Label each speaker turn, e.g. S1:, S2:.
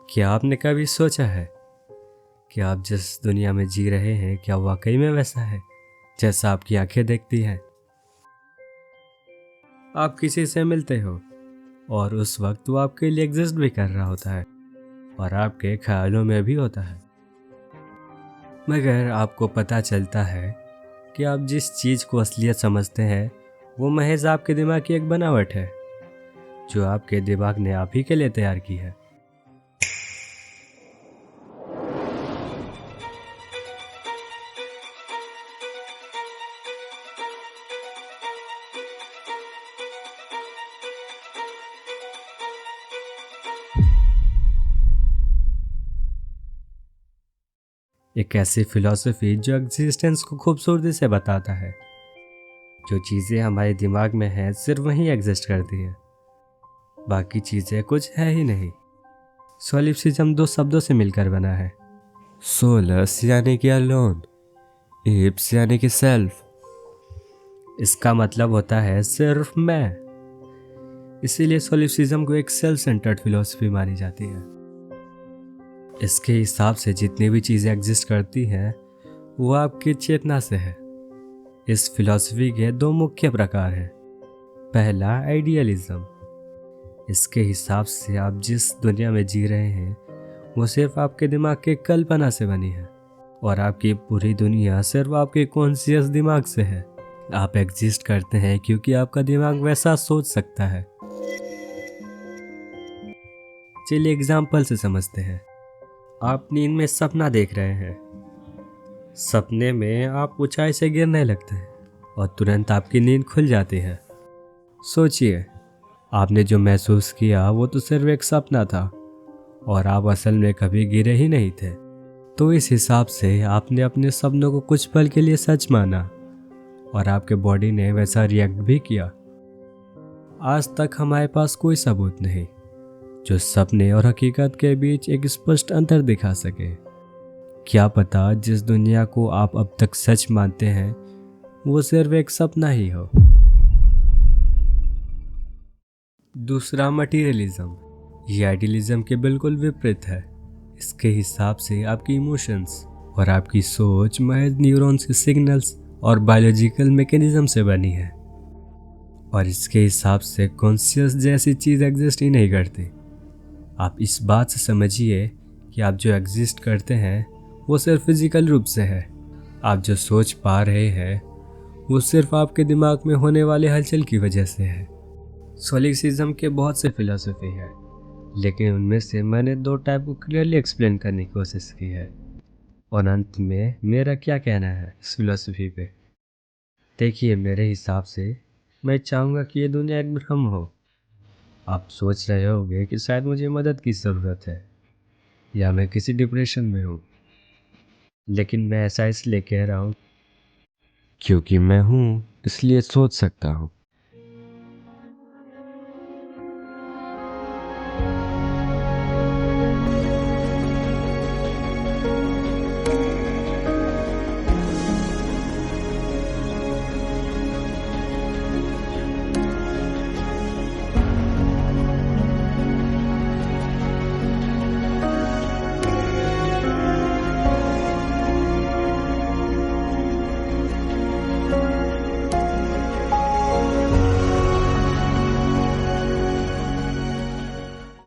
S1: क्या आपने कभी सोचा है कि आप जिस दुनिया में जी रहे हैं क्या वाकई में वैसा है जैसा आपकी आंखें देखती हैं? आप किसी से मिलते हो और उस वक्त वो आपके लिए एग्जिस्ट भी कर रहा होता है और आपके ख्यालों में भी होता है, मगर आपको पता चलता है कि आप जिस चीज़ को असलियत समझते हैं वो महज आपके दिमाग की एक बनावट है जो आपके दिमाग ने आप ही के लिए तैयार की है। एक ऐसी फिलॉसफी जो एग्जिस्टेंस को खूबसूरती से बताता है। जो चीज़ें हमारे दिमाग में हैं सिर्फ वहीं एग्जिस्ट करती हैं, बाकी चीज़ें कुछ है ही नहीं। सोलिप्सिज्म दो शब्दों से मिलकर बना है। सोलस यानी कि अलोन, इप्स यानी कि सेल्फ। इसका मतलब होता है सिर्फ मैं। इसीलिए सोलिप्सिज्म को एक सेल्फ सेंटर्ड फिलॉसफी मानी जाती है। इसके हिसाब से जितनी भी चीज़ें एग्जिस्ट करती हैं वो आपकी चेतना से है। इस फिलॉसफी के दो मुख्य प्रकार हैं। पहला आइडियलिज्म। इसके हिसाब से आप जिस दुनिया में जी रहे हैं वो सिर्फ आपके दिमाग के कल्पना से बनी है और आपकी पूरी दुनिया सिर्फ आपके कॉन्शियस दिमाग से है। आप एग्जिस्ट करते हैं क्योंकि आपका दिमाग वैसा सोच सकता है। चलिए एग्जाम्पल से समझते हैं। आप नींद में सपना देख रहे हैं। सपने में आप ऊंचाई से गिरने लगते हैं और तुरंत आपकी नींद खुल जाती है। सोचिए, आपने जो महसूस किया वो तो सिर्फ एक सपना था और आप असल में कभी गिरे ही नहीं थे। तो इस हिसाब से आपने अपने सपनों को कुछ पल के लिए सच माना और आपके बॉडी ने वैसा रिएक्ट भी किया। आज तक हमारे पास कोई सबूत नहीं जो सपने और हकीकत के बीच एक स्पष्ट अंतर दिखा सके। क्या पता जिस दुनिया को आप अब तक सच मानते हैं वो सिर्फ एक सपना ही हो। दूसरा मटीरियलिज्म। ये आइडियलिज्म के बिल्कुल विपरीत है। इसके हिसाब से आपकी इमोशंस और आपकी सोच महज न्यूरॉन्स के सिग्नल्स और बायोलॉजिकल मैकेनिज्म से बनी है और इसके हिसाब से कॉन्शियस जैसी चीज़ एग्जिस्ट ही नहीं करती। आप इस बात से समझिए कि आप जो एग्जिस्ट करते हैं वो सिर्फ फिजिकल रूप से है। आप जो सोच पा रहे हैं वो सिर्फ आपके दिमाग में होने वाले हलचल की वजह से है। सोलिप्सिज्म के बहुत से फिलॉसफी है, लेकिन उनमें से मैंने दो टाइप को क्लियरली एक्सप्लेन करने की कोशिश की है और अंत में मेरा क्या कहना है इस फिलॉसफी पे। देखिए, मेरे हिसाब से मैं चाहूँगा कि ये दुनिया एक भ्रम हो। आप सोच रहे होंगे कि शायद मुझे मदद की ज़रूरत है या मैं किसी डिप्रेशन में हूँ, लेकिन मैं ऐसा इसलिए कह रहा हूँ क्योंकि मैं हूँ इसलिए सोच सकता हूँ।